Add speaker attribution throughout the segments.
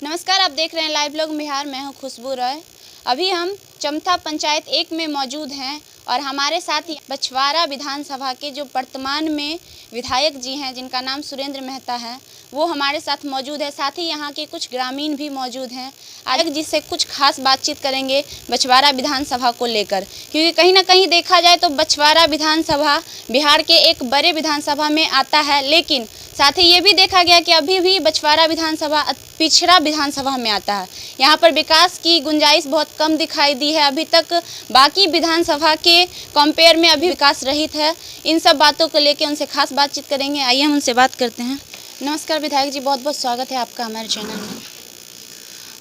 Speaker 1: नमस्कार, आप देख रहे हैं लाइव ब्लॉग बिहार। मैं हूं खुशबू रॉय। अभी हम चमथा पंचायत 1 में मौजूद हैं और हमारे साथ बछवाड़ा विधानसभा के जो वर्तमान में विधायक जी हैं, जिनका नाम सुरेंद्र मेहता है, वो हमारे साथ मौजूद है। साथ ही यहाँ के कुछ ग्रामीण भी मौजूद हैं। आज जिससे कुछ खास बातचीत करेंगे बछवाड़ा विधानसभा को लेकर, क्योंकि कहीं ना कहीं देखा जाए तो बछवाड़ा विधानसभा बिहार के एक बड़े विधानसभा में आता है, लेकिन साथ ही ये भी देखा गया कि अभी भी बछवाड़ा विधानसभा पिछड़ा विधानसभा में आता है। यहाँ पर विकास की गुंजाइश बहुत कम दिखाई दी है। अभी तक बाकी विधानसभा के कंपेयर में अभी विकास रहित है। इन सब बातों को लेकर उनसे खास बातचीत करेंगे। आइए हम उनसे बात करते हैं। नमस्कार विधायक जी, बहुत बहुत स्वागत है आपका हमारे चैनल में।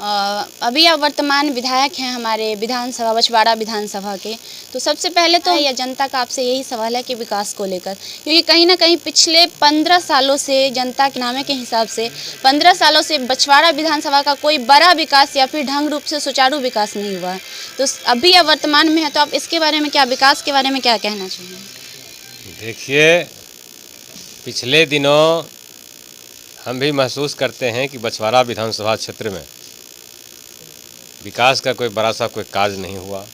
Speaker 1: अभी आप वर्तमान विधायक हैं हमारे विधानसभा बछवाड़ा विधानसभा के। तो सबसे पहले तो यह जनता का आपसे यही सवाल है कि विकास को लेकर, क्योंकि कहीं ना कहीं पिछले 15 सालों से जनता के नामे के हिसाब से 15 सालों से बछवाड़ा विधानसभा का कोई बड़ा विकास या फिर ढंग रूप से सुचारू विकास नहीं हुआ है। तो अभी आप वर्तमान में है, तो आप इसके बारे में क्या, विकास के बारे में क्या कहना चाहिए?
Speaker 2: देखिए, पिछले दिनों हम भी महसूस करते हैं कि बछवाड़ा विधानसभा क्षेत्र में विकास का कोई बड़ा सा कोई कार्य नहीं हुआ।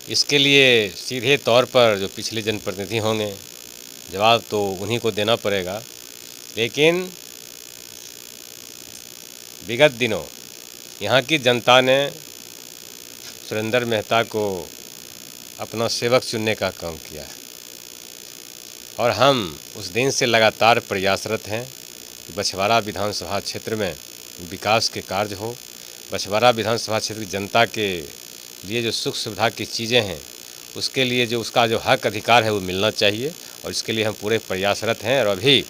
Speaker 2: इसके लिए सीधे तौर पर जो पिछले जनप्रतिनिधि होंगे, जवाब तो उन्हीं को देना पड़ेगा। लेकिन विगत दिनों यहाँ की जनता ने सुरेंद्र मेहता को अपना सेवक चुनने का काम किया है और हम उस दिन से लगातार प्रयासरत हैं कि बछवाड़ा विधानसभा क्षेत्र में विकास के कार्य हो। बछवाड़ा विधानसभा क्षेत्र की जनता के लिए जो सुख सुविधा की चीज़ें हैं, उसके लिए जो उसका जो हक अधिकार है वो मिलना चाहिए, और इसके लिए हम पूरे प्रयासरत हैं। और अभी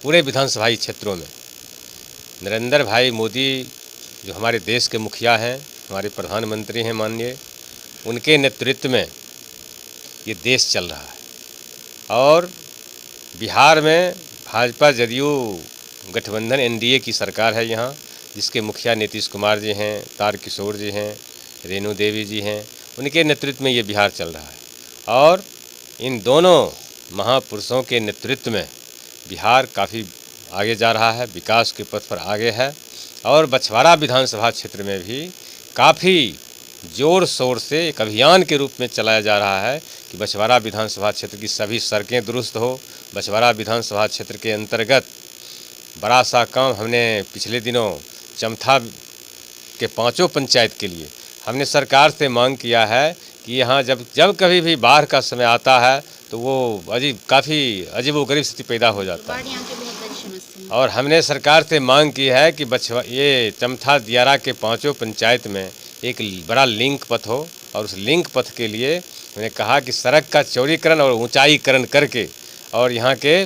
Speaker 2: पूरे विधानसभाई क्षेत्रों में नरेंद्र भाई मोदी जो हमारे देश के मुखिया हैं, हमारे प्रधानमंत्री हैं माननीय, उनके नेतृत्व में ये देश चल रहा है। और बिहार में भाजपा जदयू गठबंधन एनडीए की सरकार है यहाँ, जिसके मुखिया नीतीश कुमार जी हैं, तारकिशोर जी हैं, रेणु देवी जी हैं। उनके नेतृत्व में ये बिहार चल रहा है और इन दोनों महापुरुषों के नेतृत्व में बिहार काफ़ी आगे जा रहा है, विकास के पथ पर आगे है। और बछवाड़ा विधानसभा क्षेत्र में भी काफ़ी ज़ोर शोर से एक अभियान के रूप में चलाया जा रहा है कि बछवाड़ा विधानसभा क्षेत्र की सभी सड़कें दुरुस्त हो। बछवाड़ा विधानसभा क्षेत्र के अंतर्गत बड़ा सा काम हमने पिछले दिनों चमथा के 5 पंचायत के लिए हमने सरकार से मांग किया है कि यहाँ जब कभी भी बाढ़ का समय आता है तो वो काफ़ी अजीबोगरीब स्थिति पैदा हो जाता है। और हमने सरकार से मांग की है कि ये चमथा दियारा के 5 पंचायत में एक बड़ा लिंक पथ हो, और उस लिंक पथ के लिए मैंने कहा कि सड़क का चौड़ीकरण और ऊंचाईकरण करके और यहाँ के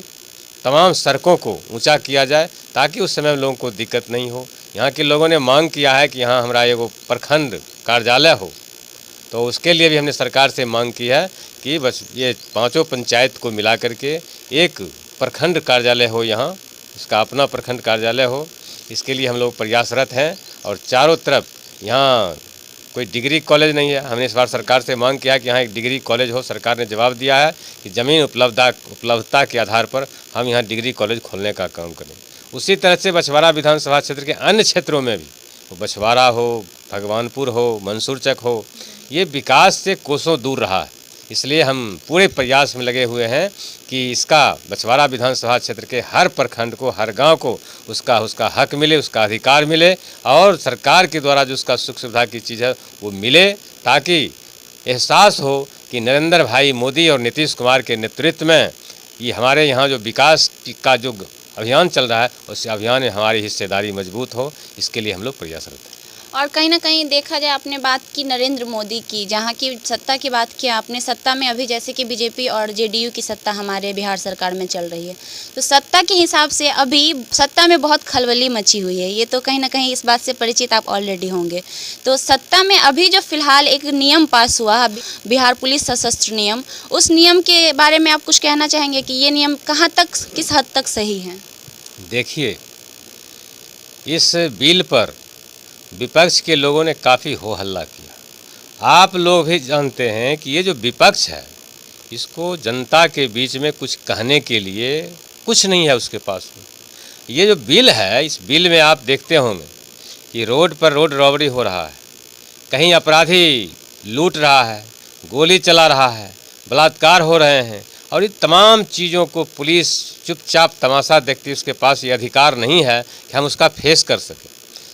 Speaker 2: तमाम सड़कों को ऊंचा किया जाए, ताकि उस समय लोगों को दिक्कत नहीं हो। यहाँ के लोगों ने मांग किया है कि यहाँ हमारा एगो प्रखंड कार्यालय हो, तो उसके लिए भी हमने सरकार से मांग की है कि बस ये 5 पंचायत को मिला करके एक प्रखंड कार्यालय हो, यहाँ इसका अपना प्रखंड कार्यालय हो। इसके लिए हम लोग प्रयासरत हैं। और चारों तरफ यहाँ कोई डिग्री कॉलेज नहीं है। हमने इस बार सरकार से मांग किया कि यहाँ एक डिग्री कॉलेज हो। सरकार ने जवाब दिया है कि ज़मीन उपलब्धता के आधार पर हम यहाँ डिग्री कॉलेज खोलने का काम करें। उसी तरह से बछवाड़ा विधानसभा क्षेत्र के अन्य क्षेत्रों में भी, वो बछवाड़ा हो, भगवानपुर हो, मंसूरचक हो, ये विकास से कोसों दूर रहा है। इसलिए हम पूरे प्रयास में लगे हुए हैं कि इसका बछवाड़ा विधानसभा क्षेत्र के हर प्रखंड को, हर गांव को उसका हक मिले, उसका अधिकार मिले, और सरकार के द्वारा जो उसका सुख सुविधा की चीज़ है वो मिले, ताकि एहसास हो कि नरेंद्र भाई मोदी और नीतीश कुमार के नेतृत्व में ये हमारे यहाँ जो विकास का जो अभियान चल रहा है, उस अभियान में हमारी हिस्सेदारी मजबूत हो। इसके लिए हम लोग प्रयासरत हैं।
Speaker 1: और कहीं ना कहीं देखा जाए, आपने बात की नरेंद्र मोदी की, जहाँ की सत्ता की बात किया आपने, सत्ता में अभी जैसे कि बीजेपी और जेडीयू की सत्ता हमारे बिहार सरकार में चल रही है, तो सत्ता के हिसाब से अभी सत्ता में बहुत खलबली मची हुई है। ये तो कहीं ना कहीं इस बात से परिचित आप ऑलरेडी होंगे। तो सत्ता में अभी जो फिलहाल एक नियम पास हुआ, बिहार पुलिस सशस्त्र नियम, उस नियम के बारे में आप कुछ कहना चाहेंगे कि ये नियम कहाँ तक, किस हद तक सही है?
Speaker 2: देखिए, इस बिल पर विपक्ष के लोगों ने काफ़ी हो हल्ला किया। आप लोग भी जानते हैं कि ये जो विपक्ष है, इसको जनता के बीच में कुछ कहने के लिए कुछ नहीं है उसके पास में। ये जो बिल है, इस बिल में आप देखते होंगे कि रोड पर रोड रॉबरी हो रहा है, कहीं अपराधी लूट रहा है, गोली चला रहा है, बलात्कार हो रहे हैं, और इन तमाम चीज़ों को पुलिस चुपचाप तमाशा देखती है। उसके पास ये अधिकार नहीं है कि हम उसका फेस कर सकें।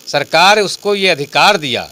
Speaker 2: सरकार उसको ये अधिकार दिया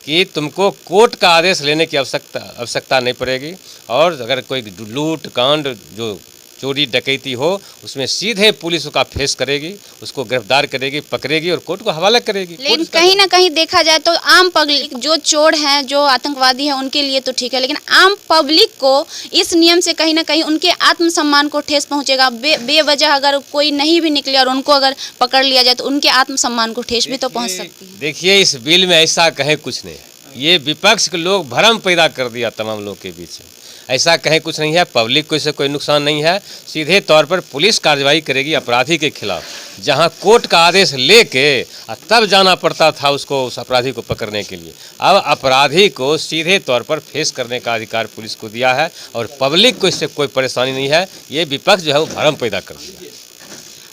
Speaker 2: कि तुमको कोर्ट का आदेश लेने की आवश्यकता नहीं पड़ेगी, और अगर कोई लूट कांड जो चोरी डकैती हो उसमें सीधे पुलिस उसका फेस करेगी, उसको गिरफ्तार करेगी, पकड़ेगी और कोर्ट को हवाला करेगी।
Speaker 1: लेकिन कहीं ना कहीं देखा जाए तो आम पब्लिक, जो चोर हैं, जो आतंकवादी हैं, उनके लिए तो ठीक है, लेकिन आम पब्लिक को इस नियम से कहीं ना कहीं उनके आत्मसम्मान को ठेस पहुंचेगा। बेवजह अगर कोई नहीं भी निकले और उनको अगर पकड़ लिया जाए तो उनके आत्मसम्मान को ठेस भी तो पहुँच सकती है।
Speaker 2: देखिए, इस बिल में ऐसा कहे कुछ नहीं है। ये विपक्ष के लोग भ्रम पैदा कर दिया तमाम लोग के बीच में। ऐसा कहीं कुछ नहीं है। पब्लिक को इससे कोई नुकसान नहीं है। सीधे तौर पर पुलिस कार्रवाई करेगी अपराधी के खिलाफ, जहां कोर्ट का आदेश लेके तब जाना पड़ता था उसको, उस अपराधी को पकड़ने के लिए। अब अपराधी को सीधे तौर पर फेस करने का अधिकार पुलिस को दिया है, और पब्लिक को इससे कोई परेशानी नहीं है। ये विपक्ष जो है वो भ्रम पैदा कर दिया।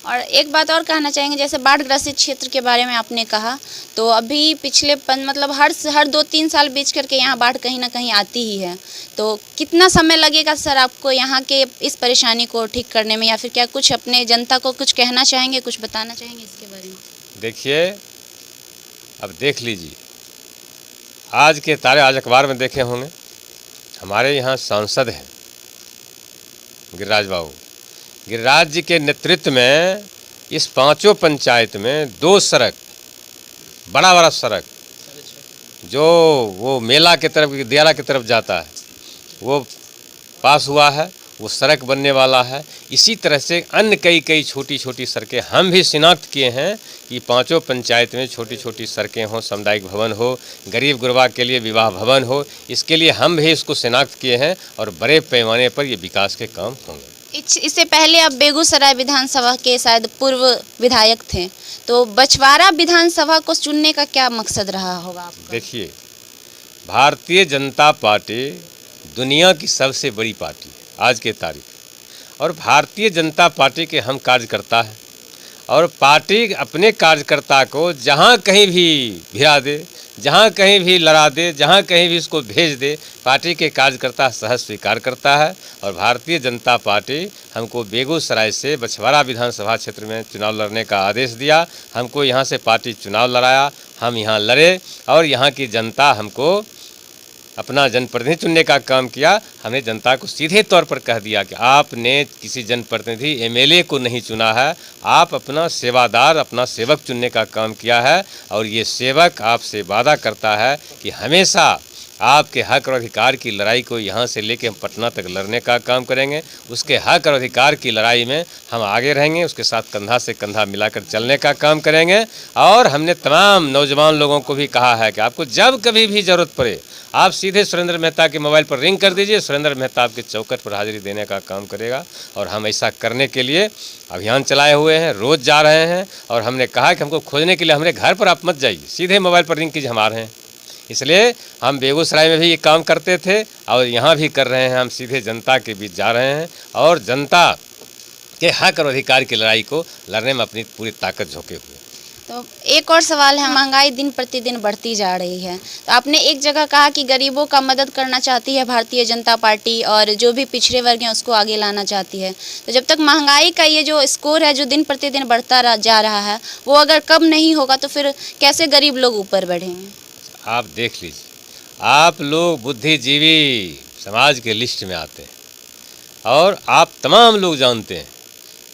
Speaker 1: और एक बात और कहना चाहेंगे, जैसे बाढ़ ग्रसित क्षेत्र के बारे में आपने कहा, तो अभी पिछले मतलब हर 2-3 साल बीच करके यहाँ बाढ़ कहीं ना कहीं आती ही है। तो कितना समय लगेगा सर आपको यहाँ के इस परेशानी को ठीक करने में, या फिर क्या कुछ अपने जनता को कुछ कहना चाहेंगे, कुछ बताना चाहेंगे इसके बारे में?
Speaker 2: देखिए, अब देख लीजिए, आज के तारे आज अखबार में देखे होंगे, हमारे यहाँ सांसद हैं गिरिराज बाबू। गिरिराज जी के नेतृत्व में इस 5 पंचायत में 2 सड़क, बड़ा सड़क जो वो मेला के तरफ, दियारा की तरफ जाता है, वो पास हुआ है। वो सड़क बनने वाला है। इसी तरह से अन्य कई छोटी छोटी सड़कें हम भी शिनाख्त किए हैं कि 5 पंचायत में छोटी छोटी सड़कें हों, सामुदायिक भवन हो, गरीब गुरबा के लिए विवाह भवन हो। इसके लिए हम भी इसको शिनाख्त किए हैं, और बड़े पैमाने पर ये विकास के काम होंगे।
Speaker 1: इससे पहले आप बेगूसराय विधानसभा के शायद पूर्व विधायक थे, तो बछवारा विधानसभा को चुनने का क्या मकसद रहा होगा आपका?
Speaker 2: देखिए, भारतीय जनता पार्टी दुनिया की सबसे बड़ी पार्टी है आज के तारीख, और भारतीय जनता पार्टी के हम कार्यकर्ता हैं, और पार्टी अपने कार्यकर्ता को जहाँ कहीं भी भिड़ा दे, जहाँ कहीं भी लड़ा दे, जहाँ कहीं भी उसको भेज दे, पार्टी के कार्यकर्ता सहज स्वीकार करता है। और भारतीय जनता पार्टी हमको बेगूसराय से बछवारा विधानसभा क्षेत्र में चुनाव लड़ने का आदेश दिया। हमको यहाँ से पार्टी चुनाव लड़ाया, हम यहाँ लड़े, और यहाँ की जनता हमको अपना जनप्रतिनिधि चुनने का काम किया। हमने जनता को सीधे तौर पर कह दिया कि आपने किसी जनप्रतिनिधि एमएलए को नहीं चुना है, आप अपना सेवादार, अपना सेवक चुनने का काम किया है, और ये सेवक आपसे वादा करता है कि हमेशा आपके हक और अधिकार की लड़ाई को यहाँ से लेकर हम पटना तक लड़ने का काम करेंगे। उसके हक और अधिकार की लड़ाई में हम आगे रहेंगे, उसके साथ कंधा से कंधा मिलाकर चलने का काम करेंगे। और हमने तमाम नौजवान लोगों को भी कहा है कि आपको जब कभी भी ज़रूरत पड़े, आप सीधे सुरेंद्र मेहता के मोबाइल पर रिंग कर दीजिए, सुरेंद्र मेहता आपके चौखट पर हाजिरी देने का काम करेगा। और हम ऐसा करने के लिए अभियान चलाए हुए हैं, रोज़ जा रहे हैं। और हमने कहा कि हमको खोजने के लिए हमारे घर पर आप मत जाइए, सीधे मोबाइल पर रिंग कीजिए, हम आ रहे हैं। इसलिए हम बेगूसराय में भी ये काम करते थे, और यहाँ भी कर रहे हैं। हम सीधे जनता के बीच जा रहे हैं, और जनता के हक और अधिकार की लड़ाई को लड़ने में अपनी पूरी ताकत झोंके हुए।
Speaker 1: तो एक और सवाल है, महंगाई दिन प्रतिदिन बढ़ती जा रही है, तो आपने एक जगह कहा कि गरीबों का मदद करना चाहती है भारतीय जनता पार्टी, और जो भी पिछड़े वर्ग हैं उसको आगे लाना चाहती है। तो जब तक महंगाई का ये जो स्कोर है जो दिन प्रतिदिन बढ़ता जा रहा है, वो अगर कम नहीं होगा तो फिर कैसे गरीब लोग ऊपर बढ़ेंगे?
Speaker 2: आप देख लीजिए, आप लोग बुद्धिजीवी समाज के लिस्ट में आते हैं, और आप तमाम लोग जानते हैं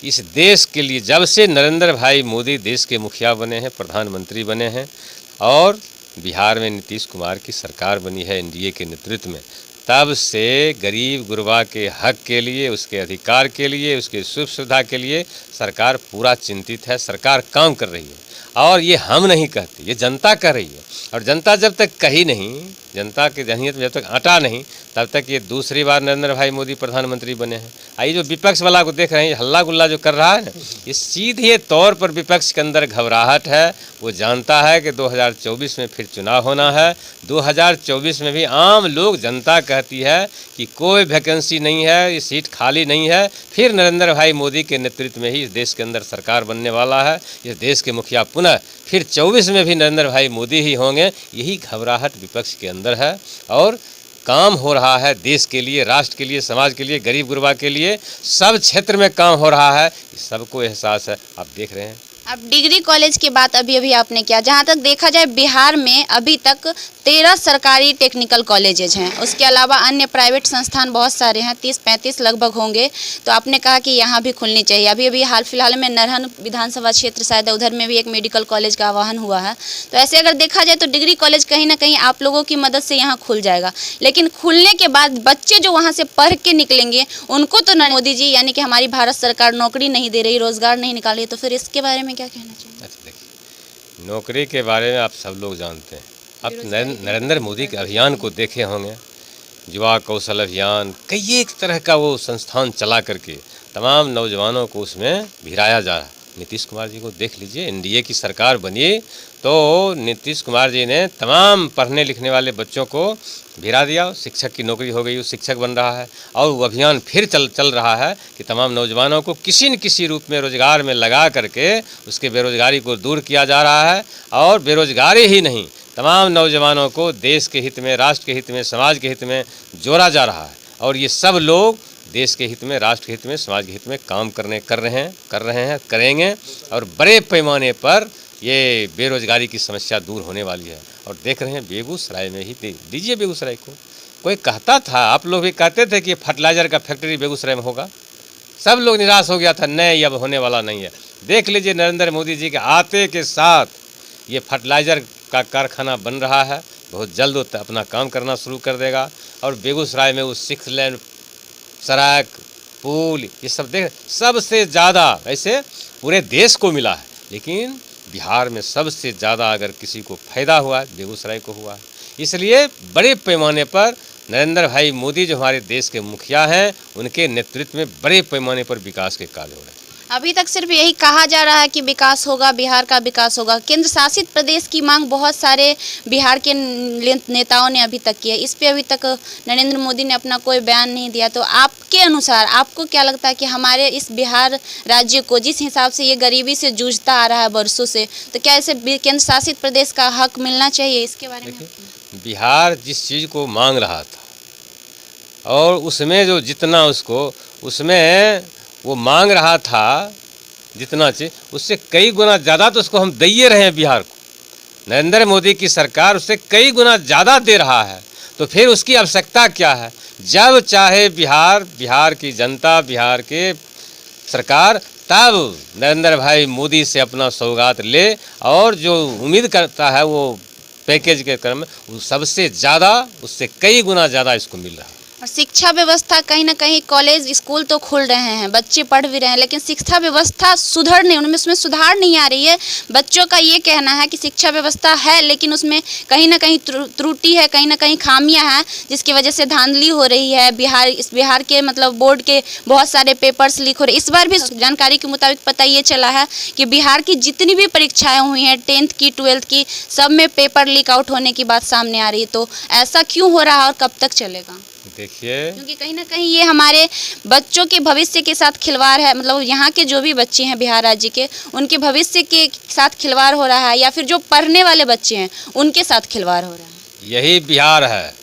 Speaker 2: इस देश के लिए जब से नरेंद्र भाई मोदी देश के मुखिया बने हैं, प्रधानमंत्री बने हैं, और बिहार में नीतीश कुमार की सरकार बनी है एनडीए के नेतृत्व में, तब से गरीब गुरबा के हक के लिए, उसके अधिकार के लिए, उसके सुख सुविधा के लिए सरकार पूरा चिंतित है। सरकार काम कर रही है, और ये हम नहीं कहते, ये जनता कह रही है। और जनता जब तक कही नहीं जनता के जहनीत में जब तक अटा नहीं तब तक ये दूसरी बार नरेंद्र भाई मोदी प्रधानमंत्री बने हैं। आई जो विपक्ष वाला को देख रहे हैं, हल्ला गुल्ला जो कर रहा है ना, ये सीधे तौर पर विपक्ष के अंदर घबराहट है। वो जानता है कि 2024 में फिर चुनाव होना है। 2024 में भी आम लोग, जनता कहती है कि कोई वैकेंसी नहीं है, ये सीट खाली नहीं है, फिर नरेंद्र भाई मोदी के नेतृत्व में ही इस देश के अंदर सरकार बनने वाला है। इस देश के मुखिया पुनः फिर 24 में भी नरेंद्र भाई मोदी ही होंगे। यही घबराहट विपक्ष के अंदर है और काम हो रहा है देश के लिए, राष्ट्र के लिए, समाज के लिए, गरीब गुरबा के लिए, सब क्षेत्र में काम हो रहा है, सबको एहसास है। आप देख रहे हैं।
Speaker 1: अब डिग्री कॉलेज की बात अभी आपने किया, जहाँ तक देखा जाए बिहार में अभी तक 13 सरकारी टेक्निकल कॉलेजेज हैं, उसके अलावा अन्य प्राइवेट संस्थान बहुत सारे हैं, 30-35 लगभग होंगे। तो आपने कहा कि यहाँ भी खुलनी चाहिए। अभी हाल फिलहाल में नरहन विधानसभा क्षेत्र शायद उधर में भी एक मेडिकल कॉलेज का आह्वान हुआ है। तो ऐसे अगर देखा जाए तो डिग्री कॉलेज कहीं ना कहीं आप लोगों की मदद से यहाँ खुल जाएगा, लेकिन खुलने के बाद बच्चे जो वहाँ से पढ़ के निकलेंगे उनको तो मोदी जी यानी कि हमारी भारत सरकार नौकरी नहीं दे रही, रोजगार नहीं निकाल रही, तो फिर इसके बारे में क्या कहना चाहिए?
Speaker 2: अच्छा देखिए, नौकरी के बारे में आप सब लोग जानते हैं। अब नरेंद्र मोदी के अभियान को देखे होंगे, युवा कौशल अभियान, कई एक तरह का वो संस्थान चला करके तमाम नौजवानों को उसमें भिराया जा रहा है। नीतीश कुमार जी को देख लीजिए, एनडीए की सरकार बनी तो नीतीश कुमार जी ने तमाम पढ़ने लिखने वाले बच्चों को भिरा दिया, शिक्षक की नौकरी हो गई, वो शिक्षक बन रहा है। और वो अभियान फिर चल रहा है कि तमाम नौजवानों को किसी न किसी रूप में रोजगार में लगा करके उसके बेरोजगारी को दूर किया जा रहा है। और बेरोजगारी ही नहीं, तमाम नौजवानों को देश के हित में, राष्ट्र के हित में, समाज के हित में जोड़ा जा रहा है। और ये सब लोग देश के हित में, राष्ट्र के हित में, समाज के हित में काम कर रहे हैं, करेंगे। और बड़े पैमाने पर ये बेरोजगारी की समस्या दूर होने वाली है। और देख रहे हैं बेगूसराय में ही, दीजिए बेगूसराय को, कोई कहता था, आप लोग भी कहते थे कि फर्टिलाइज़र का फैक्ट्री बेगूसराय में होगा, सब लोग निराश हो गया था, नहीं अब होने वाला नहीं है। देख लीजिए नरेंद्र मोदी जी के आते के साथ ये फर्टिलाइज़र का कारखाना बन रहा है, बहुत जल्द वो अपना काम करना शुरू कर देगा। और बेगूसराय में वो 6 लेन सड़क, पुल, ये सब देख, सबसे ज़्यादा ऐसे पूरे देश को मिला है, लेकिन बिहार में सबसे ज़्यादा अगर किसी को फ़ायदा हुआ है बेगूसराय को हुआ है। इसलिए बड़े पैमाने पर नरेंद्र भाई मोदी जो हमारे देश के मुखिया हैं, उनके नेतृत्व में बड़े पैमाने पर विकास के कार्य हो रहे हैं।
Speaker 1: अभी तक सिर्फ यही कहा जा रहा है कि विकास होगा, बिहार का विकास होगा। केंद्र शासित प्रदेश की मांग बहुत सारे बिहार के नेताओं ने अभी तक की है, इस पे अभी तक नरेंद्र मोदी ने अपना कोई बयान नहीं दिया। तो आपके अनुसार आपको क्या लगता है कि हमारे इस बिहार राज्य को जिस हिसाब से ये गरीबी से जूझता आ रहा है वर्षों से, तो क्या इसे केंद्र शासित प्रदेश का हक मिलना चाहिए? इसके बारे में
Speaker 2: बिहार जिस चीज़ को मांग रहा था और उसमें जो जितना उसमें वो मांग रहा था जितना चाहिए, उससे कई गुना ज़्यादा तो उसको हम दे रहे हैं बिहार को। नरेंद्र मोदी की सरकार उससे कई गुना ज़्यादा दे रहा है, तो फिर उसकी आवश्यकता क्या है? जब चाहे बिहार की जनता, बिहार के सरकार तब नरेंद्र भाई मोदी से अपना सौगात ले और जो उम्मीद करता है वो पैकेज के क्रम में वो सबसे ज़्यादा, उससे कई गुना ज़्यादा इसको मिल रहा है।
Speaker 1: और शिक्षा व्यवस्था कहीं ना कहीं, कॉलेज स्कूल तो खुल रहे हैं, बच्चे पढ़ भी रहे हैं, लेकिन शिक्षा व्यवस्था सुधर नहीं, उसमें सुधार नहीं आ रही है। बच्चों का ये कहना है कि शिक्षा व्यवस्था है लेकिन उसमें कहीं ना कहीं त्रुटि है, कहीं ना कहीं खामियां हैं, जिसकी वजह से धांधली हो रही है। बिहार के मतलब बोर्ड के बहुत सारे पेपर्स लीक हो रहे। इस बार भी जानकारी के मुताबिक पता ये चला है कि बिहार की जितनी भी परीक्षाएँ हुई हैं, 10th की, 12th की, सब में पेपर लीक आउट होने की बात सामने आ रही है। तो ऐसा क्यों हो रहा है और कब तक चलेगा?
Speaker 2: देखिए,
Speaker 1: क्योंकि कहीं ना कहीं ये हमारे बच्चों के भविष्य के साथ खिलवाड़ है। मतलब यहाँ के जो भी बच्चे हैं बिहार राज्य के, उनके भविष्य के साथ खिलवाड़ हो रहा है, या फिर जो पढ़ने वाले बच्चे हैं उनके साथ खिलवाड़ हो रहा है।
Speaker 2: यही बिहार है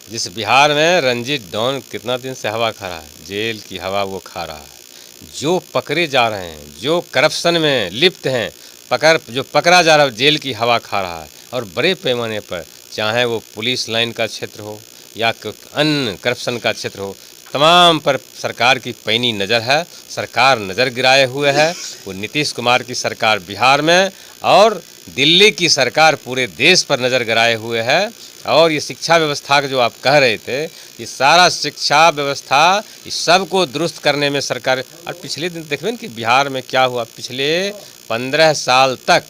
Speaker 2: जिस बिहार में रंजीत डॉन कितना दिन से हवा खा रहा है, जेल की हवा वो खा रहा है। जो पकड़े जा रहे हैं, जो करप्शन में लिप्त हैं, जो पकड़ा जा रहा है, जेल की हवा खा रहा है। और बड़े पैमाने पर, चाहे वो पुलिस लाइन का क्षेत्र हो या अन्य करप्शन का क्षेत्र हो, तमाम पर सरकार की पैनी नज़र है। सरकार नज़र गिराए हुए है। वो नीतीश कुमार की सरकार बिहार में और दिल्ली की सरकार पूरे देश पर नज़र गिराए हुए है। और ये शिक्षा व्यवस्था का जो आप कह रहे थे, ये सारा शिक्षा व्यवस्था इस सब को दुरुस्त करने में सरकार, और पिछले दिन देखबे कि बिहार में क्या हुआ, पिछले 15 साल तक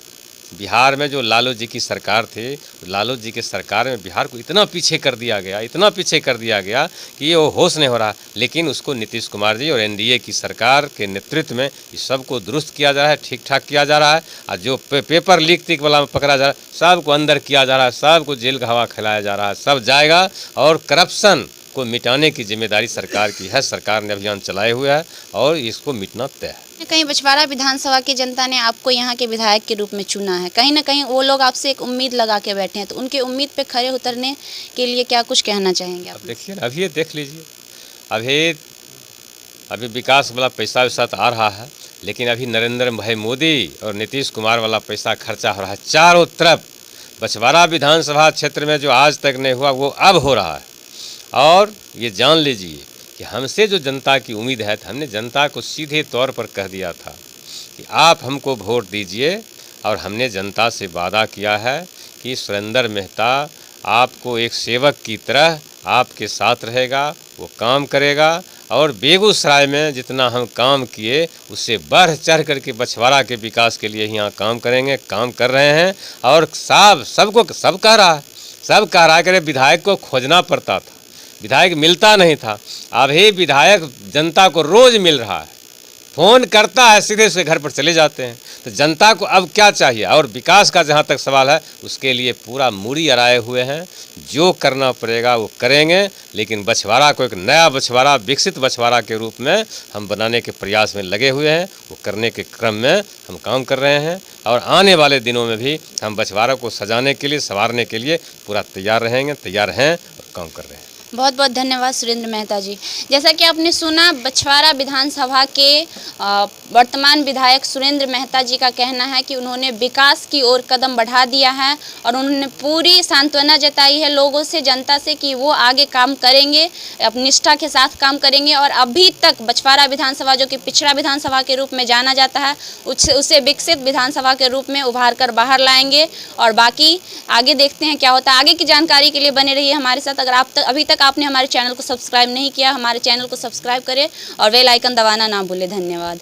Speaker 2: बिहार में जो लालू जी की सरकार थी, लालू जी की सरकार में बिहार को इतना पीछे कर दिया गया, इतना पीछे कर दिया गया कि ये होश नहीं हो रहा। लेकिन उसको नीतीश कुमार जी और एनडीए की सरकार के नेतृत्व में इस सब को दुरुस्त किया जा रहा है, ठीक ठाक किया जा रहा है। और जो पेपर लीक तीक वाला में पकड़ा जा रहा है, सबको अंदर किया जा रहा है, सबको जेल का हवा खिलाया जा रहा है, सब जाएगा। और करप्शन को मिटाने की जिम्मेदारी सरकार की है। सरकार ने अभियान चलाए हुए है और इसको मिटना तय है।
Speaker 1: कहीं बछवाड़ा विधानसभा की जनता ने आपको यहाँ के विधायक के रूप में चुना है, कहीं ना कहीं वो लोग आपसे एक उम्मीद लगा के बैठे हैं, तो उनके उम्मीद पे खरे उतरने के लिए क्या कुछ कहना चाहेंगे आप?
Speaker 2: अब देखिए, अभी ये देख लीजिए, अभी विकास वाला पैसा वैसा तो आ रहा है, लेकिन अभी नरेंद्र भाई मोदी और नीतीश कुमार वाला पैसा खर्चा हो रहा है चारों तरफ। बछवाड़ा विधानसभा क्षेत्र में जो आज तक नहीं हुआ वो अब हो रहा है। और ये जान लीजिए कि हमसे जो जनता की उम्मीद है, हमने जनता को सीधे तौर पर कह दिया था कि आप हमको वोट दीजिए। और हमने जनता से वादा किया है कि सुरेंद्र मेहता आपको एक सेवक की तरह आपके साथ रहेगा, वो काम करेगा। और बेगूसराय में जितना हम काम किए उससे बढ़ चढ़ करके बछवाड़ा के विकास के लिए यहाँ काम करेंगे, काम कर रहे हैं। और सब कह रहा है कि विधायक को खोजना पड़ता था, विधायक मिलता नहीं था। अब ही विधायक जनता को रोज़ मिल रहा है, फ़ोन करता है, सीधे उसके घर पर चले जाते हैं। तो जनता को अब क्या चाहिए? और विकास का जहाँ तक सवाल है, उसके लिए पूरा मूड़ी अराए हुए हैं। जो करना पड़ेगा वो करेंगे, लेकिन बछवाड़ा को एक नया बछवाड़ा, विकसित बछवाड़ा के रूप में हम बनाने के प्रयास में लगे हुए हैं। वो करने के क्रम में हम काम कर रहे हैं और आने वाले दिनों में भी हम बछवाड़ा को सजाने के लिए, संवारने के लिए पूरा तैयार हैं और काम कर रहे हैं।
Speaker 1: बहुत बहुत धन्यवाद सुरेंद्र मेहता जी। जैसा कि आपने सुना, बछवाड़ा विधानसभा के वर्तमान विधायक सुरेंद्र मेहता जी का कहना है कि उन्होंने विकास की ओर कदम बढ़ा दिया है और उन्होंने पूरी सांत्वना जताई है लोगों से, जनता से, कि वो आगे काम करेंगे, अपनी निष्ठा के साथ काम करेंगे। और अभी तक बछवाड़ा विधानसभा, जो कि पिछड़ा विधानसभा के रूप में जाना जाता है, उसे विकसित विधानसभा के रूप में उभार कर बाहर लाएंगे। और बाकी आगे देखते हैं क्या होता है। आगे की जानकारी के लिए बने रहिए हमारे साथ। अगर अभी तक आपने हमारे चैनल को सब्सक्राइब नहीं किया, हमारे चैनल को सब्सक्राइब करें और बेल आइकन दबाना ना भूलें। धन्यवाद।